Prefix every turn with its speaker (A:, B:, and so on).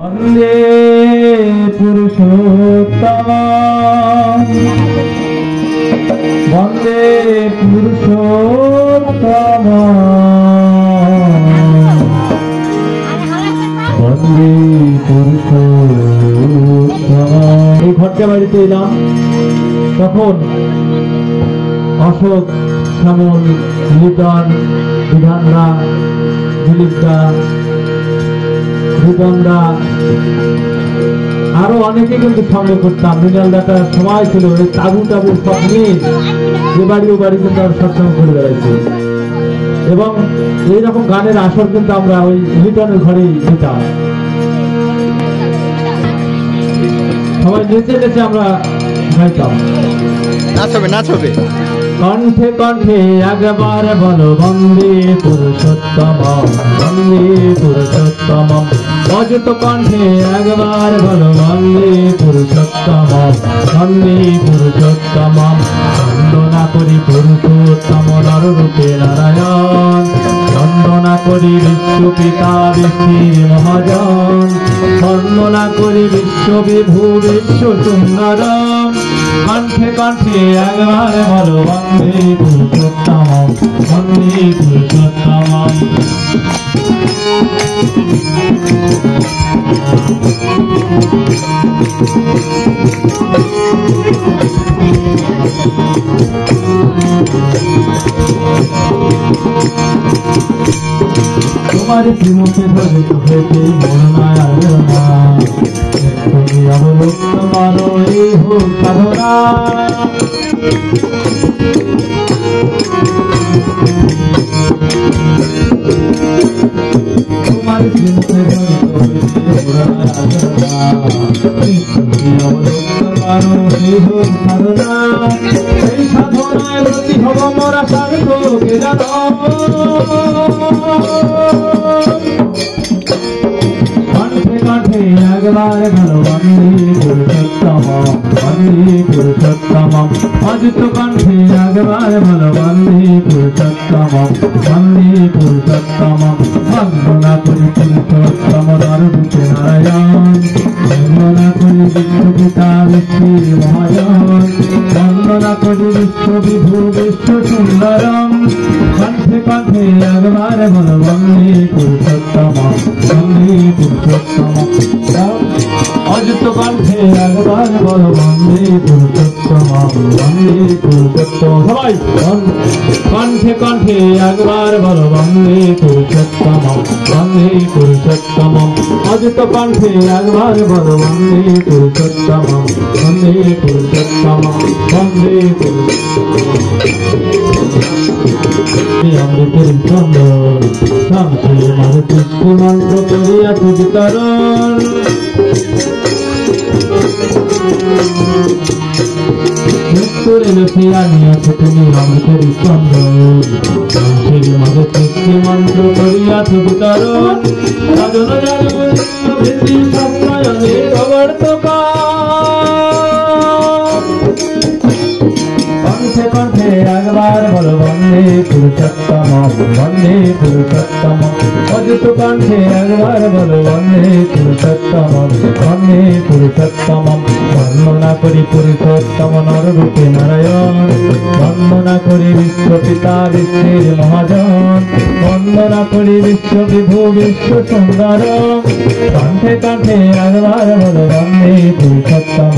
A: वंदे पुरुषोत्तम वंदे पुरुषोत्तम वंदे पुरुषोत्तम। এই ঘরটা বাড়িতে এলাম তখন অশোক, শ্যামল, লিটন, বিধানদা, দিলীপদা, ভূপনদা আরো অনেকে কিন্তু সঙ্গে করতাম। মৃণালদাটা সময় ছিল ওই তাবু টাবু সব নিয়ে যে বাড়ি ও বাড়ি কিন্তু আমরা সৎসঙ্গ করে বেড়াইছি এবং এইরকম গানের আসর কিন্তু আমরা ওই লিটনের ঘরেই দিতাম। সবাই নেচে নেচে আমরা গাইতাম।
B: নাচবে নাচবে
A: কণ্ঠে কণ্ঠে একবার বলো বন্দে পুরুষোত্তম বন্দে পুরুষোত্তম। অযত কণ্ঠে একবার বলো বন্দে পুরুষোত্তম বন্দে পুরুষোত্তম। বন্দনা করি পুরুষোত্তম নররূপে নারায়ণ, বন্দনা করি বিশ্বপিতা বিষ্ণুর মহাজন, বন্দনা করি বিশ্ববিভূ বিশ্ব সুন্দরম। কণ্ঠে কণ্ঠে একবার বলো বন্দে পুরুষোত্তম বন্দে পুরুষোত্তম। তোমার প্রেমকে ধরিত হয়েছে মরণায় আলোনা, তুমি অবলোক তোমার এই হোক সাধনা। তোমার প্রেমকে ধরিত হয়েছে মরণায় আলোনা, তুমি অবলোক তোমার এই হোক সাধনা। এই সাধনায় ব্রতী হব মোরা সাধকে জানো। কণ্ঠে কণ্ঠে একবার ভালো বন্দে পুরুষোত্তম বন্দে পুরুষোত্তম। অযুত কণ্ঠে একবার ভালো বন্দে পুরুষোত্তম বন্দে পুরুষোত্তম। বন্দনা করি পুরুষোত্তম নররূপে নারায়ণ, বন্দনা করি বিশ্বপিতা বিষ্ণুর মহাজন, বন্দনা করি বিশ্ববিভূ বিশ্ব সুন্দরম। কণ্ঠে কণ্ঠে একবার বলো বন্দে পুরুষোত্তম বন্দে পুরুষোত্তম। অযুত কণ্ঠে একবার বলো বন্দে পুরুষোত্তম বন্দে পুরুষোত্তম। সবাই কণ্ঠে কণ্ঠে একবার বলো বন্দে পুরুষোত্তম বন্দে পুরুষোত্তম। অযুত কণ্ঠে একবার বলো বন্দে পুরুষোত্তম বন্দে পুরুষোত্তম বন্দে পুরুষোত্তম। অমৃতের চন্দন শান্তি মারুতি মন্ত্র করিয়াছি বিতরণ। মৃত্যুরে লক্ষ্মী আনিয়াছে তুমি অমৃতের চন্দন, শান্তির মারুতি মন্ত্র করিয়াছি বিতরণ। সাধন জানুন বৃদ্ধি সপ্তায়নে প্রবর্তকা। কণ্ঠে কণ্ঠে একবার বলো বন্দে পুরুষোত্তম বন্দে পুরুষোত্তম। অযুত কণ্ঠে একবার বলো বন্দে পুরুষোত্তম বন্দে পুরুষোত্তম। বন্দনা করি পুরুষোত্তম নররূপে নারায়ণ, বন্দনা করি বিশ্বপিতা বিষ্ণুর মহাজন, বন্দনা করি বিশ্ববিভূ বিশ্ব সুন্দর। কণ্ঠে কণ্ঠে একবার বলো বন্দে পুরুষোত্তম